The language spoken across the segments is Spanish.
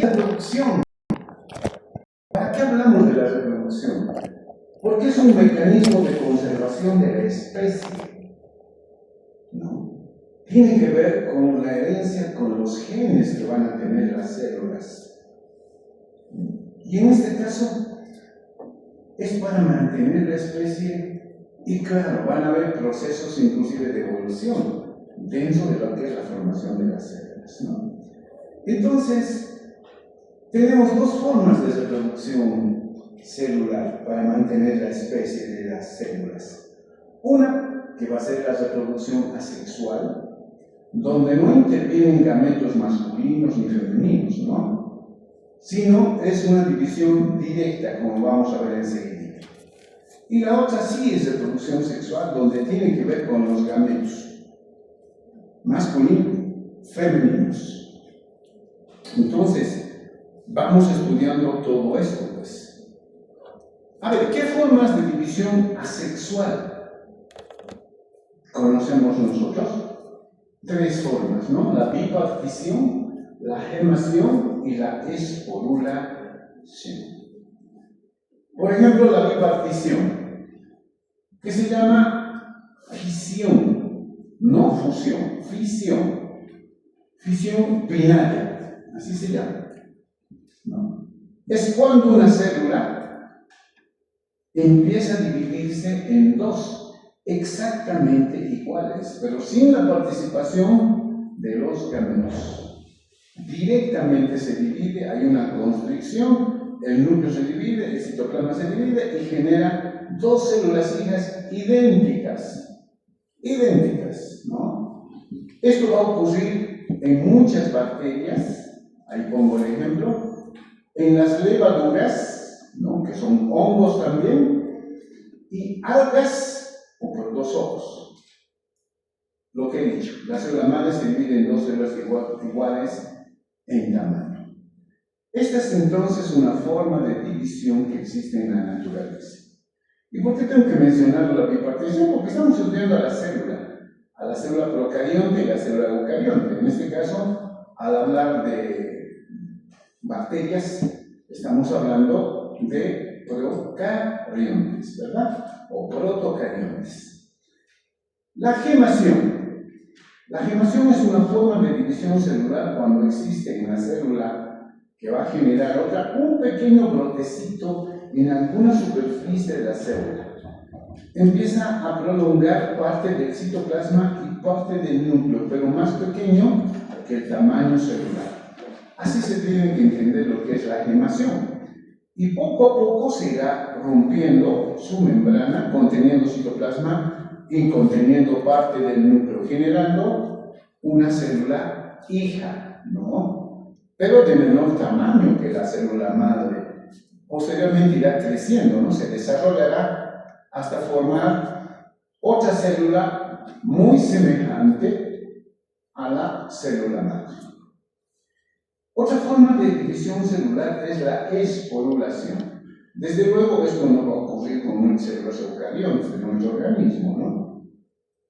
reproducción. ¿Para qué hablamos de la reproducción? Porque es un mecanismo de conservación de la especie, ¿no? Tiene que ver con la herencia, con los genes que van a tener las células. Y en este caso, es para mantener la especie y claro, van a haber procesos inclusive de evolución dentro de lo que es la formación de las células, ¿no? Entonces, tenemos dos formas de reproducción celular para mantener la especie de las células. Una, que va a ser la reproducción asexual, donde no intervienen gametos masculinos ni femeninos, ¿no? Sino es una división directa, como vamos a ver enseguida. Y la otra sí es reproducción sexual, donde tiene que ver con los gametos masculinos, femeninos. Entonces, vamos estudiando todo esto, pues. A ver, ¿qué formas de división asexual conocemos nosotros? Tres formas, ¿no? La bipartición, la gemación y la esporulación. Por ejemplo, la bipartición, que se llama fisión, no fusión, fisión. Fisión binaria, así se llama, ¿no? Es cuando una célula empieza a dividirse en dos exactamente iguales, pero sin la participación de los gametos. Directamente se divide, hay una constricción, el núcleo se divide, el citoplasma se divide y genera dos células hijas idénticas, ¿no? Esto va a ocurrir en muchas bacterias, ahí pongo el ejemplo, en las levaduras, ¿no? Que son hongos también, y algas o protozoos. Lo que he dicho, la célula madre se divide en dos células iguales en tamaño. Esta es entonces una forma de división que existe en la naturaleza. ¿Y por qué tengo que mencionar la bipartición? Porque estamos estudiando a la célula procarionte y la célula eucarionte. En este caso, al hablar de bacterias, estamos hablando de procariontes, ¿verdad? O protocariontes. La gemación. La gemación es una forma de división celular cuando existe en la célula que va a generar otra, un pequeño brotecito en alguna superficie de la célula. Empieza a prolongar parte del citoplasma y parte del núcleo, pero más pequeño que el tamaño celular. Así se tiene que entender lo que es la gemación. Y poco a poco se irá rompiendo su membrana, conteniendo citoplasma y conteniendo parte del núcleo, generando una célula hija, ¿no? Pero de menor tamaño que la célula madre. Posteriormente irá creciendo, ¿no? Se desarrollará hasta formar otra célula muy semejante a la célula madre. Otra forma de división celular es la esporulación. Desde luego esto no va a ocurrir con células eucariontes de nuestro organismo, ¿no?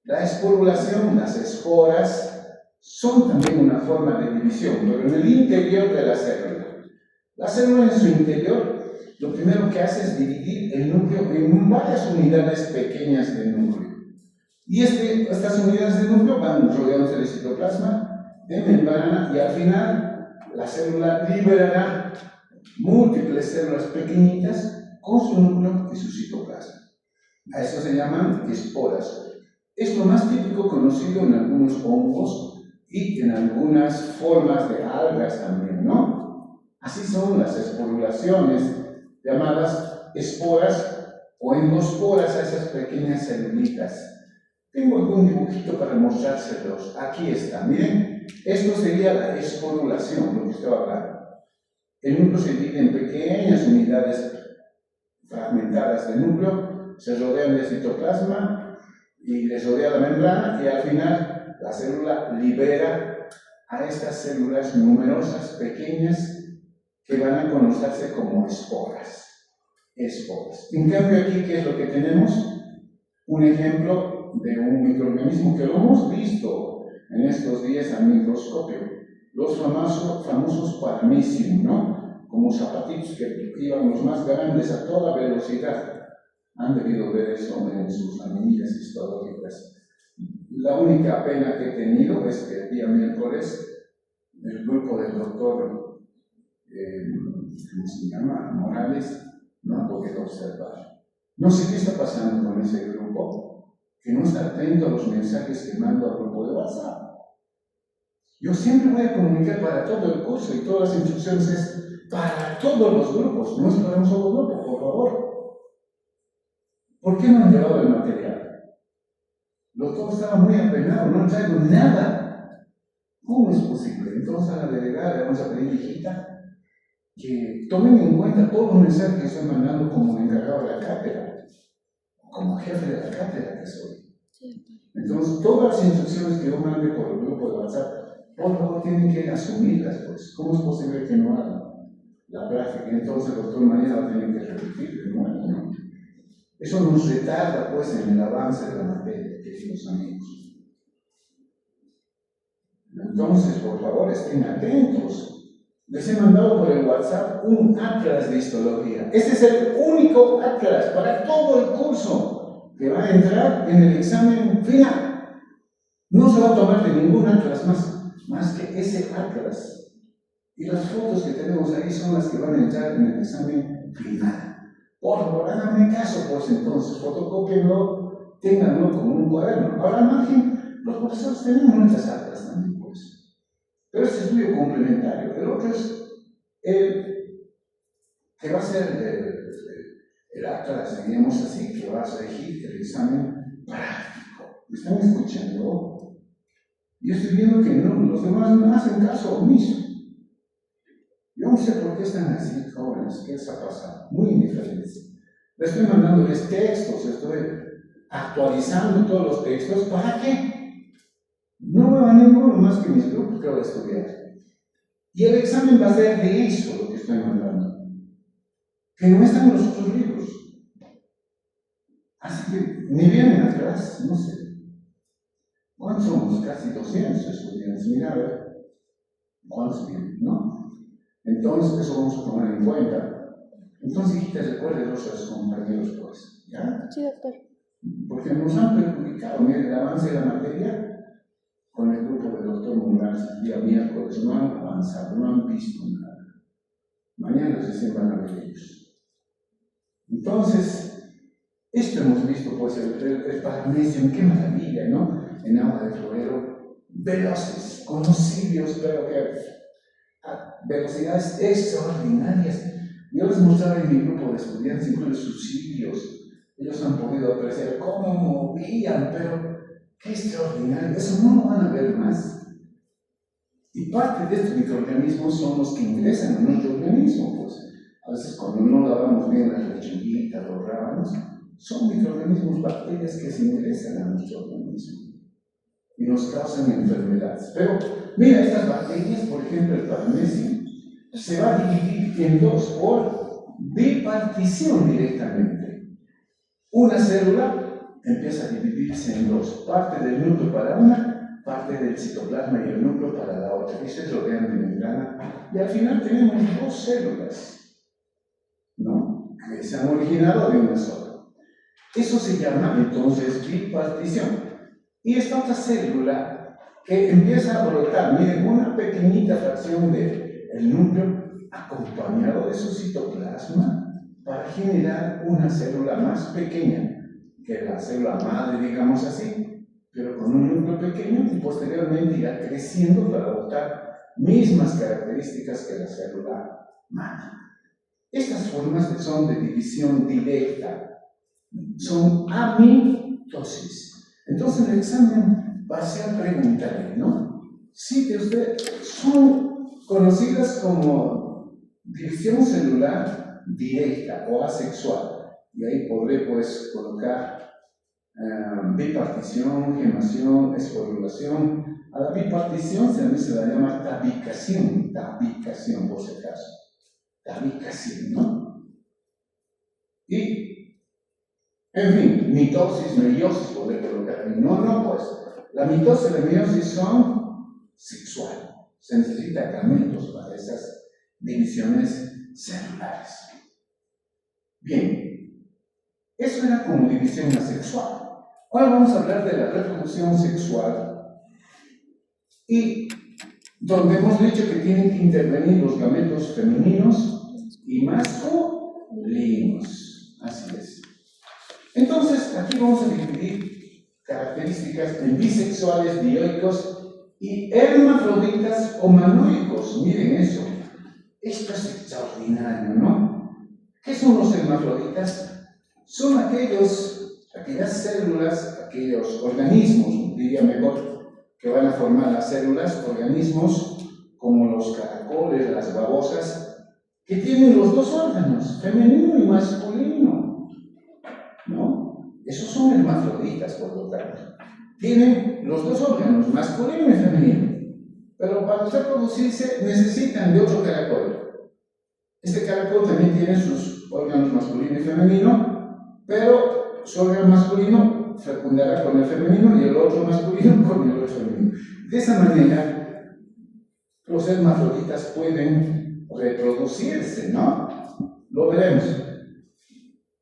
La esporulación, las esporas, son también una forma de división, pero en el interior de la célula. La célula en su interior lo primero que hace es dividir el núcleo en varias unidades pequeñas de núcleo. Y estas unidades de núcleo van rodeándose del citoplasma, de membrana, y al final la célula liberará múltiples células pequeñitas con su núcleo y su citoplasma. A eso se llaman esporas. Es lo más típico conocido en algunos hongos y en algunas formas de algas también, ¿no? Así son las esporulaciones, llamadas esporas o endosporas a esas pequeñas celulitas. Tengo algún dibujito para mostrárselos. Aquí está, miren. Esto sería la esporulación, lo que usted va a hablar. El núcleo se divide en pequeñas unidades fragmentadas del núcleo, se rodean del citoplasma y les rodea la membrana, y al final la célula libera a estas células numerosas, pequeñas, que van a conocerse como esporas. En cambio aquí, ¿qué es lo que tenemos? Un ejemplo de un microorganismo que lo hemos visto en estos días al microscopio. los famosos paramecium, ¿no? Como zapatitos que iban los más grandes a toda velocidad. Han debido ver eso en sus anillas histológicas. La única pena que he tenido es que el día miércoles el grupo del doctor, ¿cómo se llama? Morales, no ha podido observar. No sé qué está pasando con ese grupo, que no está atento a los mensajes que mando al grupo de WhatsApp. Yo siempre voy a comunicar para todo el curso y todas las instrucciones es para todos los grupos, no es para un solo grupo, por favor. ¿Por qué no han llevado el material? El doctor estaba muy apenado, no han traído nada. ¿Cómo es posible? Entonces a la delegada le vamos a pedir, hijita, que tomen en cuenta todos los mensajes que estoy mandando como encargado de la cátedra, como jefe de la cátedra que soy. Entonces, todas las instrucciones que yo mande por el grupo de WhatsApp, por favor, tienen que asumirlas, pues. ¿Cómo es posible que no hagan la práctica? Entonces, el doctor mañana va a tener que repetir de nuevo, ¿no? Eso nos retarda, pues, en el avance de la materia, queridos amigos. Entonces, por favor, estén atentos. Les he mandado por el WhatsApp un atlas de histología. Este es el único atlas para todo el curso que va a entrar en el examen final. No se va a tomar de ningún atlas más que ese atlas. Y las fotos que tenemos ahí son las que van a entrar en el examen final. Por favor, háganme caso, pues entonces, fotocópienlo, ténganlo como un cuaderno. Ahora, al margen, los profesores tenemos muchas atlas también, pues. Pero este estudio complementario. El otro es el que va a ser el atlas, digamos así, que va a regir el examen práctico. ¿Me están escuchando? Yo estoy viendo que no, los demás no hacen caso omiso. Yo no sé por qué están así, jóvenes, qué les ha pasado. Muy indiferentes. Les estoy mandándoles textos, estoy actualizando todos los textos. ¿Para qué? No me va a ninguno más que mis grupos que voy a estudiar. Y el examen va a ser de eso lo que estoy mandando. Que no están en los otros libros. Así que ni vienen atrás, no sé. ¿Cuántos somos? Casi 200 estudiantes. Mira, a ver. ¿Cuántos vienen? ¿No? Entonces, eso vamos a tomar en cuenta. Entonces, hijita, recuerden a los compañeros, pues. ¿Ya? Sí, doctor. Porque nos han perjudicado. Miren, el avance de la materia con el grupo del doctor Morales el día miércoles no han avanzado, no han visto nada. Mañana recién van a ver ellos. Entonces, esto hemos visto, pues, el paramecium, qué maravilla, ¿no? En agua de florero, veloces, con los cilios, pero que a velocidades extraordinarias. Yo les mostraba en mi grupo de estudiantes, incluso sus cilios. Ellos han podido apreciar cómo movían, pero qué extraordinario. Eso no lo van a ver más. Y parte de estos microorganismos son los que ingresan en nuestro organismo, pues. A veces cuando no lavamos bien las lechuguitas, los rábanos, son microorganismos, bacterias que se ingresan a nuestro organismo y nos causan enfermedades. Pero mira, estas bacterias, por ejemplo, el paramecium, se va a dividir en dos por bipartición directamente. Una célula empieza a dividirse en dos, parte del núcleo para una, parte del citoplasma y el núcleo para la otra. Eso es lo que llaman de membrana. Y al final tenemos dos células, ¿no? Que se han originado de una sola. Eso se llama entonces bipartición. Y esta otra célula que empieza a brotar, miren, una pequeñita fracción del núcleo acompañado de su citoplasma para generar una célula más pequeña que la célula madre, digamos así, pero con un núcleo pequeño y posteriormente irá creciendo para adoptar mismas características que la célula madre. Estas formas son de división directa, son amitosis. Entonces el examen parcial preguntaré, ¿no? Sí, que ustedes son conocidas como división celular directa o asexual. Y ahí podré, pues, colocar bipartición, gemación, esporulación. A la bipartición también se la llama tabicación, por si acaso. Tabicación, ¿no? Y en fin, mitosis, meiosis, poder colocar ahí. No, pues, la mitosis y la meiosis son sexual. se necesitan gametos para esas divisiones celulares. Bien, eso era como división asexual. Ahora vamos a hablar de la reproducción sexual y donde hemos dicho que tienen que intervenir los gametos femeninos y masculinos. Así es. Entonces, aquí vamos a dividir características en bisexuales, dioicos y hermafroditas o manoicos. Miren eso. Esto es extraordinario, ¿no? ¿Qué son los hermafroditas? Son aquellas células, aquellos organismos, diría mejor, que van a formar las células, organismos como los caracoles, las babosas, que tienen los dos órganos, femenino y masculino, ¿no? Esos son hermafroditas, por lo tanto. Tienen los dos órganos, masculino y femenino, pero para reproducirse necesitan de otro caracol. Este caracol también tiene sus órganos masculino y femenino, pero su órgano masculino fecundará con el femenino y el otro masculino con el otro femenino. De esa manera, los hermafroditas pueden reproducirse, ¿no? Lo veremos.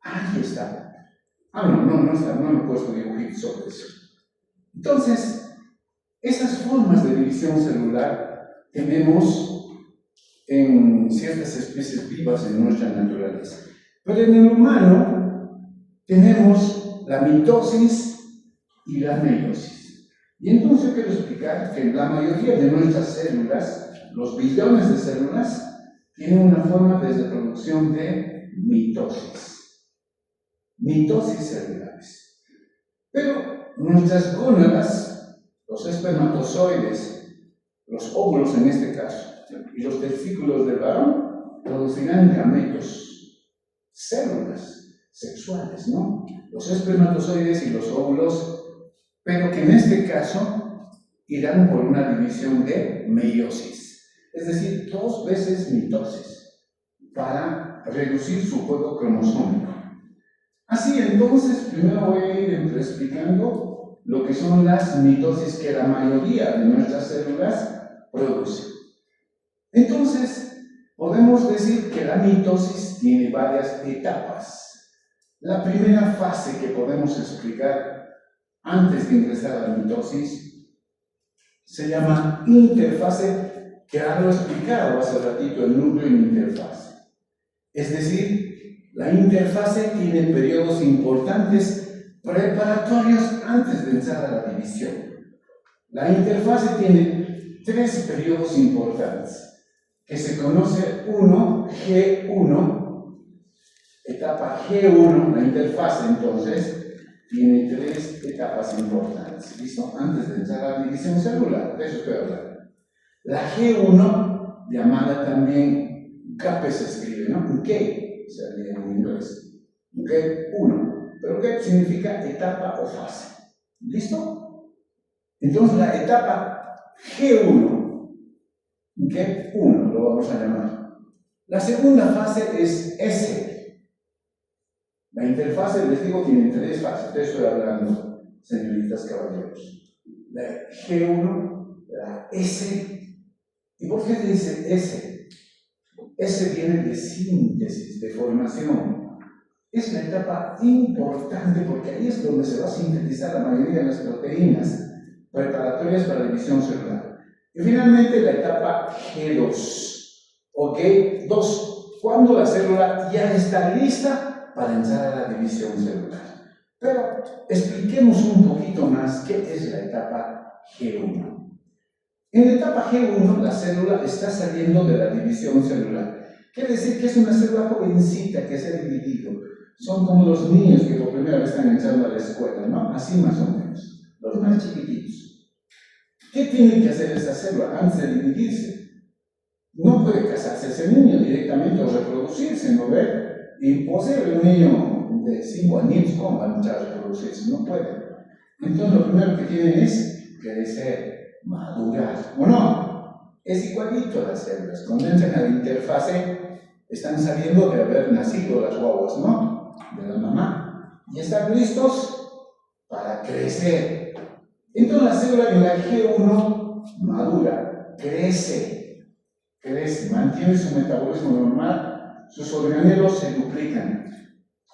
Ahí está. No está, no me he puesto dibujitos sobre eso. Entonces, esas formas de división celular tenemos en ciertas especies vivas en nuestra naturaleza. Pero en el humano tenemos la mitosis y la meiosis. Y entonces quiero explicar que la mayoría de nuestras células, los billones de células, tienen una forma de reproducción de mitosis. Mitosis celulares. Pero nuestras gónadas, los espermatozoides, los óvulos en este caso, y los testículos del varón, producirán gametos, células sexuales, ¿no? Los espermatozoides y los óvulos, pero que en este caso irán por una división de meiosis, es decir, 2 veces mitosis, para reducir su juego cromosómico. Así, entonces, primero voy a ir explicando lo que son las mitosis que la mayoría de nuestras células producen. Entonces, podemos decir que la mitosis tiene varias etapas. La primera fase que podemos explicar antes de ingresar a la mitosis se llama interfase, que ya lo he explicado hace ratito, el núcleo en interfase. Es decir, la interfase tiene periodos importantes preparatorios antes de entrar a la división. La interfase tiene 3 periodos importantes, que se conoce G1, etapa G1, la interfase entonces tiene 3 etapas importantes, ¿listo? Antes de entrar a la división celular, de eso estoy hablando. La G1, llamada también GAP se escribe, ¿no? G, se lee en inglés. G1, pero G significa etapa o fase, ¿listo? Entonces la etapa G1, G1 lo vamos a llamar. La segunda fase es S. La interfase, les digo, tiene 3 fases. De eso estoy hablando, señoritas, caballeros. La G1, la S. ¿Y por qué dice S? S viene de síntesis, de formación. Es la etapa importante porque ahí es donde se va a sintetizar la mayoría de las proteínas preparatorias para la división celular. Y finalmente la etapa G2 o G2, cuando la célula ya está lista para entrar a la división celular. Pero expliquemos un poquito más qué es la etapa G1. En la etapa G1 la célula está saliendo de la división celular. Quiere decir que es una célula jovencita que se ha dividido. Son como los niños que por primera vez están entrando a la escuela, ¿no? Así más o menos, los más chiquititos. ¿Qué tiene que hacer esta célula antes de dividirse? No puede casarse ese niño directamente o reproducirse, ¿no ve? Imposible, un niño de 5 años, ¿cómo va a entrar a reproducirse? No puede. Entonces lo primero que tiene es crecer, madurar, ¿o no? Es igualito a las células. Cuando entran a la interfase, están saliendo de haber nacido las guaguas, ¿no? De la mamá. Y están listos para crecer. Entonces la célula en la G1 madura. crece, mantiene su metabolismo normal, sus organelos se duplican.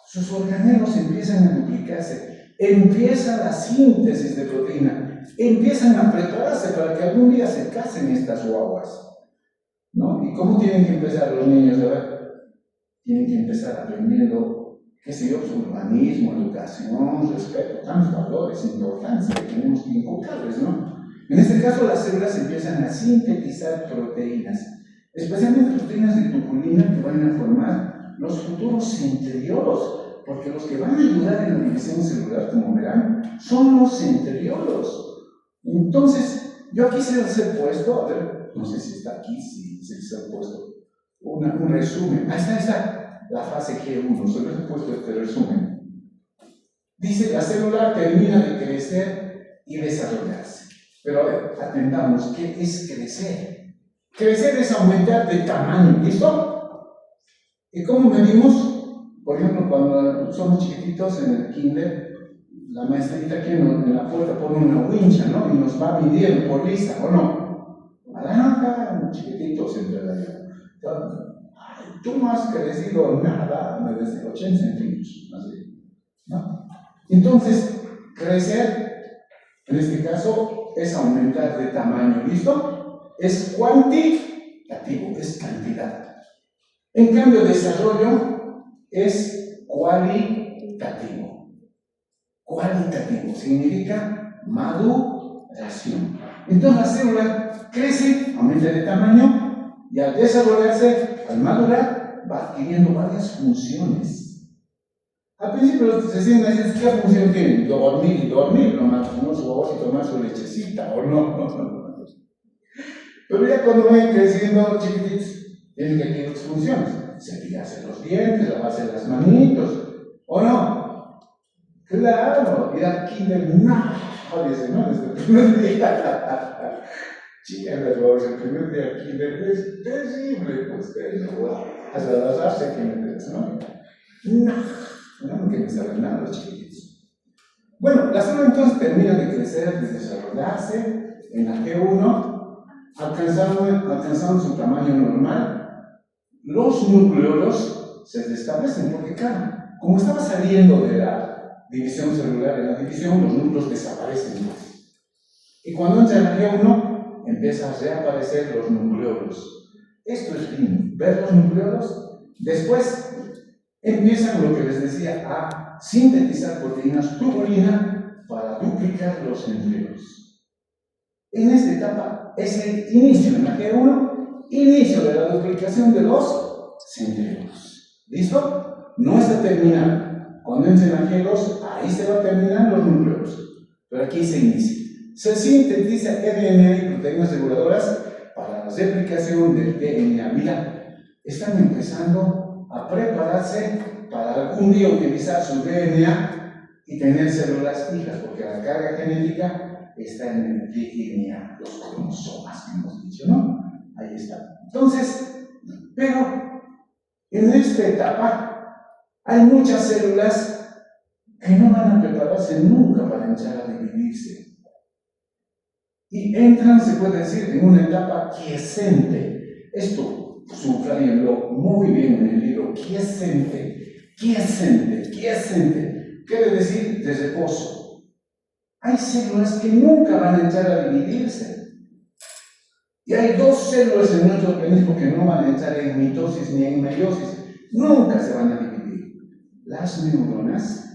Sus organelos empiezan a duplicarse, empieza la síntesis de proteína, empiezan a prepararse para que algún día se casen estas guaguas, ¿no? ¿Y cómo tienen que empezar los niños? A ver, tienen que empezar aprendiendo, qué sé yo, su urbanismo, educación, respeto, tantos valores, importancia que tenemos que inculcarles, ¿no? En este caso, las células empiezan a sintetizar proteínas, especialmente proteínas de tubulina que van a formar los futuros centriolos, porque los que van a ayudar en la división celular, como verán, son los centriolos. Entonces, yo aquí se los he puesto, a ver, no sé si está aquí, si se ha puesto un resumen. Ahí está, la fase G1, se les he puesto este resumen. Dice, la célula termina de crecer y desarrollarse. Pero a ver, atendamos, ¿qué es crecer? Crecer es aumentar de tamaño, ¿listo? ¿Y cómo medimos? Por ejemplo, cuando somos chiquititos en el kinder, la maestrita aquí en la puerta pone una wincha, ¿no? Y nos va midiendo por lista, ¿o no? Naranja, chiquititos entre la tú no has crecido nada, desde 80 centímetros, así, ¿no? Entonces, crecer, en este caso, es aumentar de tamaño, ¿listo? Es cuantitativo, es cantidad. En cambio, desarrollo es cualitativo. Cualitativo significa maduración. Entonces la célula crece, aumenta de tamaño y al desarrollarse, al madurar, va adquiriendo varias funciones. Al principio se sienten así, ¿qué función tiene? Dormir, nomás, ¿no? Su huevos y tomar su lechecita, ¿o no? Pero ya cuando vayan creciendo chiquititos, tienen que adquirir otras funciones. Cepillarse los dientes, lavarse las manitos, ¿o no? Claro, ir al kinder, no, dice, ¿no? Desde el primer día. Chicas, el primer día al kinder es terrible, pues, hasta las hace que metes, ¿no? No quieren saber nada los chiquititos. Bueno, la célula entonces termina de crecer, de desarrollarse en la G1, alcanzando su tamaño normal. Los nucleolos se establecen porque, claro, como estaba saliendo de la división celular, en la división los núcleos desaparecen más. Y cuando entra en la G1, empiezan a reaparecer los nucleolos. Esto es lindo, ver los nucleolos. Después empiezan lo que les decía, a sintetizar proteínas tubulina para duplicar los centriolos. En esta etapa es el inicio, en la G1, inicio de la duplicación de los centriolos. ¿Listo? No está terminado. Cuando entren a G2, ahí se va a terminar los núcleos. Pero aquí se inicia. Se sintetiza RNA y proteínas reguladoras para la replicación del DNA. Mira, están empezando a prepararse para algún día utilizar su DNA y tener células fijas, porque la carga genética está en el DNA, los cromosomas que hemos dicho, ¿no? Ahí está. Entonces, pero en esta etapa hay muchas células que no van a prepararse nunca para entrar a dividirse. Y entran, se puede decir, en una etapa quiescente. Esto subrayenlo muy bien en el libro. Quiescente. Quiere decir de reposo. Hay células que nunca van a entrar a dividirse. Y hay dos células en nuestro organismo que no van a entrar en mitosis ni en meiosis. Nunca se van a dividir. Las neuronas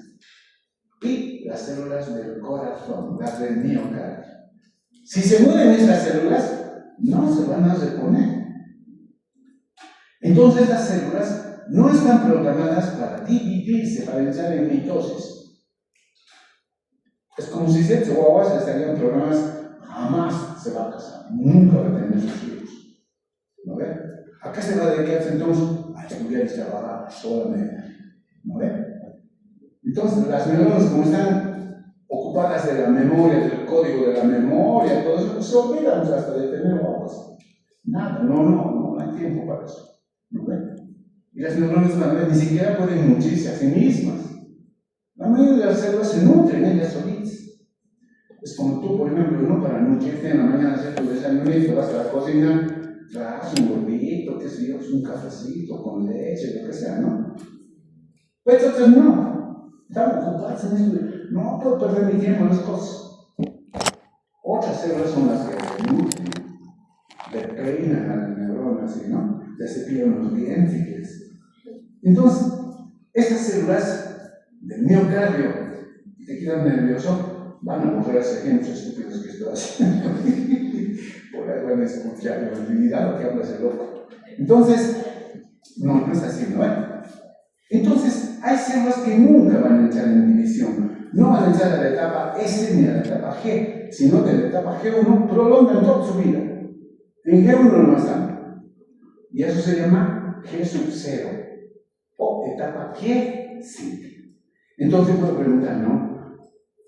y las células del corazón, las del miocardio. Si se mueren estas células, no se van a reponer. Entonces las células no están programadas para dividirse, para entrar en mitosis. Es como si 7 guaguas estarían programadas, jamás se va a casar, nunca va a tener sus hijos. ¿No ve? Acá se va a dedicar entonces a estudiar y trabajar solamente. ¿No ve? Entonces las neuronas, como están ocupadas de la memoria, del código de la memoria, todo eso, se olvidan hasta de tener guaguas. Nada, no hay tiempo para eso. ¿No ve? Y las neuronas ni siquiera pueden nutrirse a sí mismas. La mayoría de las células se nutren ellas solitas. Es como tú, por ejemplo, ¿no? Para nutrirte en la mañana, hacer tu desayunito, vas a la cocina, traes un huevito, qué sé yo, un cafecito con leche, lo que sea, ¿no? Pero entonces no, estamos ocupados en esto, no puedo perder mi tiempo en las cosas. Otras células son las que nutren, le peinan a las neuronas, ¿no? Le cepillan los dientes. Entonces, estas células del miocardio que te quedan nervioso van a borrar esos ejemplos estúpidos que estoy haciendo. Por ahí van a escuchar la divinidad lo que habla ese loco. Entonces, no es así, ¿no? Entonces, hay células que nunca van a entrar en división. No van a entrar a la etapa S ni a la etapa G, sino que la etapa G1 prolongan toda su vida. En G1 no están. Y eso se llama G sub 0 o etapa G7. Entonces puedo preguntar, ¿no?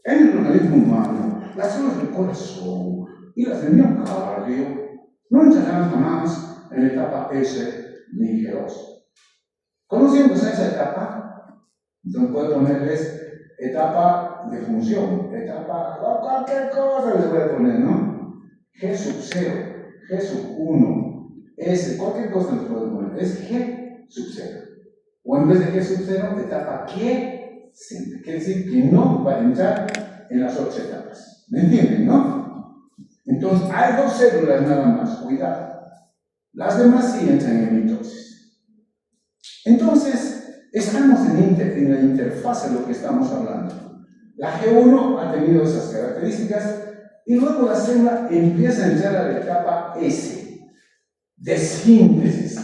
En el organismo humano, las células del corazón y las del miocardio no entrarán jamás en la etapa S ni G2. Conociéndose esa etapa, entonces puedo ponerles etapa de función, etapa, cualquier cosa les voy a poner, ¿no? G sub 0, G sub 1, S, cualquier cosa les puedo poner, es G sub 0. O en vez de G sub 0, etapa G7, quiere decir que no va a entrar en las otras etapas. ¿Me entienden, no? Entonces, hay dos células nada más, cuidado. Las demás sí entran en mitosis. Entonces, estamos en la interfaz de lo que estamos hablando. La G1 ha tenido esas características y luego la célula empieza a entrar a la etapa S, de síntesis.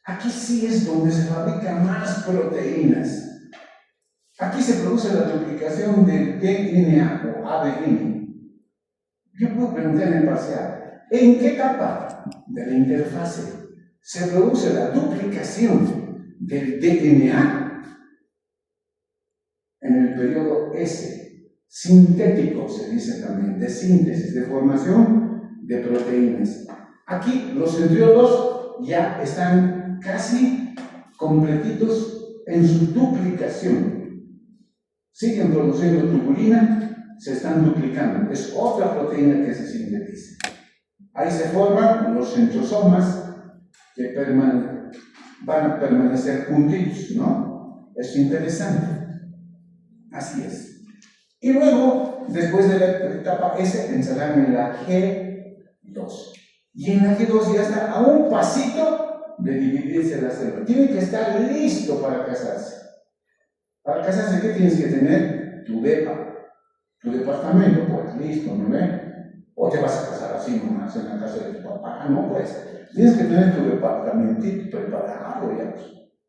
Aquí sí es donde se fabrican más proteínas. Aquí se produce la duplicación del DNA o ADN. Yo puedo preguntar en el parcial, ¿en qué etapa de la interfase se produce la duplicación del DNA? En el periodo S, sintético se dice también, de síntesis, de formación de proteínas. Aquí los centriolos ya están casi completitos en su duplicación. Siguen produciendo tubulina, se están duplicando. Es otra proteína que se sintetiza. Ahí se forman los centrosomas que van a permanecer juntitos, ¿no? Es interesante. Así es. Y luego, después de la etapa S, entrarán en la G2. Y en la G2 ya está a un pasito de dividirse la célula. Tiene que estar listo para casarse. Para casarse, ¿qué tienes que tener? Tu depa, tu departamento, pues listo, ¿no ves? O te vas a casar así nomás en la casa de tu papá, no pues. Tienes que tener tu departamentito preparado ya,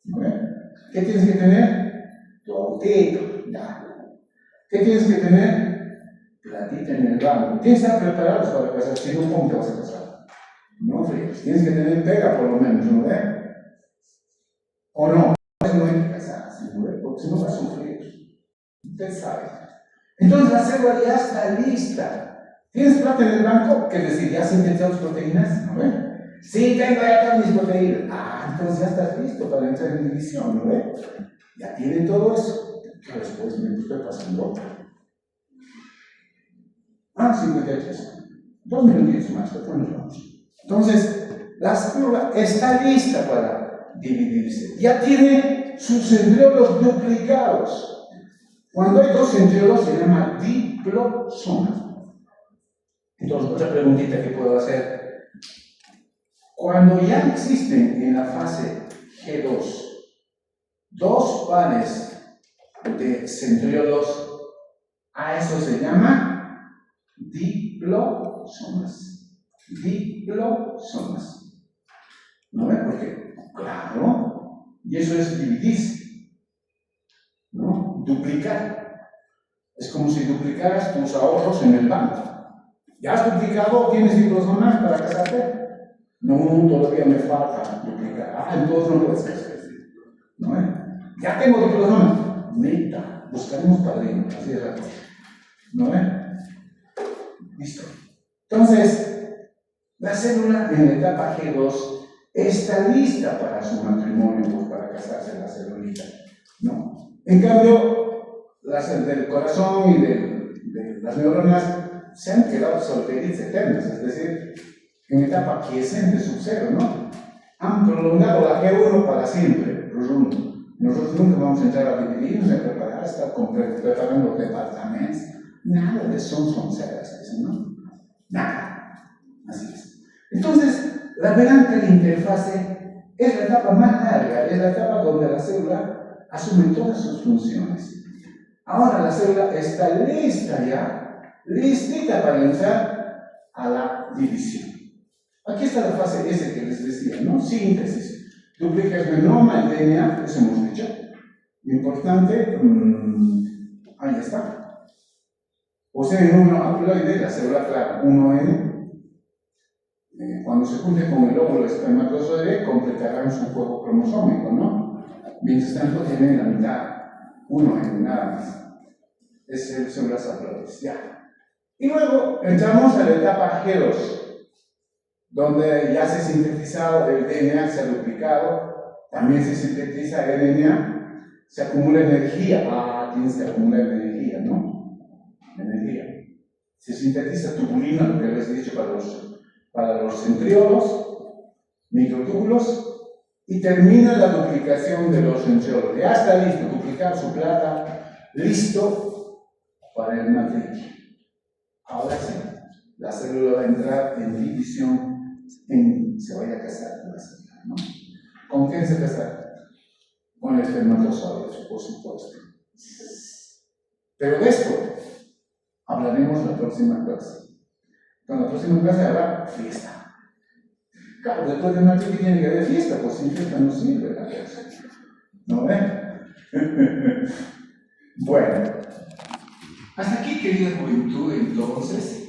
¿no ves? ¿Qué tienes que tener? Tu autito, ya. ¿Qué tienes que tener? Platita en el banco. Tienes que estar preparados para casar, si no, ¿cómo te vas a casar? No fríos, tienes que tener pega por lo menos, ¿no ves? ¿O no? No hay que casarse, ¿no ves? Porque si no va a sufrir. Usted sabe. Entonces la célula ya está lista. ¿Tienes plata en el banco? ¿Qué decir? ¿Ya has sintetizado proteínas? ¿No ves? Sí, tengo ya todas mis proteínas. Ah, entonces ya estás listo para entrar en división, ¿no ves? Ya tiene todo eso. Pero después me estoy pasando otra. 53. 2 minutitos más, después nos vamos. Entonces, la célula está lista para dividirse. Ya tiene sus centriolos duplicados. Cuando hay dos centriolos se llama diplosoma. Entonces, otra preguntita que puedo hacer. Cuando ya existen en la fase G2 dos pares de centriolos, a eso se llama diplosomas. Diplosomas. ¿No ven? Porque, claro, y eso es dividirse, ¿no? Duplicar. Es como si duplicaras tus ahorros en el banco. ¿Ya has duplicado? ¿Tienes diplosomas para casarte? No, todavía me falta duplicar. Ah, entonces no puedes casarte. ¿No ven? Ya tengo diplosomas. Meta, buscaremos padrino, así de rápido. ¿No ven? Listo. Entonces, la célula en la etapa G2 está lista para su matrimonio, pues para casarse la celulita, ¿no? En cambio, las del corazón y del las neuronas se han quedado solteritas eternas, es decir, en etapa quiescente sub-0, ¿no? Han prolongado la G1 para siempre. Nosotros nunca vamos a entrar a dividirnos, a preparar, estar preparando departamentos. Nada de son ceras, ¿no? Nada. Así es. Entonces, la berranca interfase es la etapa más larga, es la etapa donde la célula asume todas sus funciones. Ahora la célula está lista ya, listita para entrar a la división. Aquí está la fase S que les decía, ¿no? Síntesis. Duplica el genoma, el DNA, eso hemos dicho. Importante, ahí está. Posee el número haploide, la célula clara 1N. Cuando se junte con el óvulo espermatozoide, completarán su juego cromosómico, ¿no? Mientras tanto, tienen la mitad, 1N, nada más. Son las haploides, ya. Y luego entramos a la etapa G2, donde ya se ha sintetizado el DNA, se ha duplicado, también se sintetiza el DNA, se acumula energía. Tienes que acumular energía, ¿no? Energía. Se sintetiza tubulina, lo que les he dicho para los centriolos, microtúbulos, y termina la duplicación de los centriolos. Ya está listo, duplicar su plata, listo para el matriz. Ahora sí, la célula va a entrar en división. Se vaya a casar con la célula, ¿no? ¿Con quién se casará? Con el espermatozoide, por supuesto. Pero de esto hablaremos la próxima clase. Con la próxima clase habrá fiesta. Claro, después de una chica tiene que haber fiesta, pues sin fiesta no sirve la cosa. ¿No ven? Bueno, hasta aquí, querida juventud, entonces.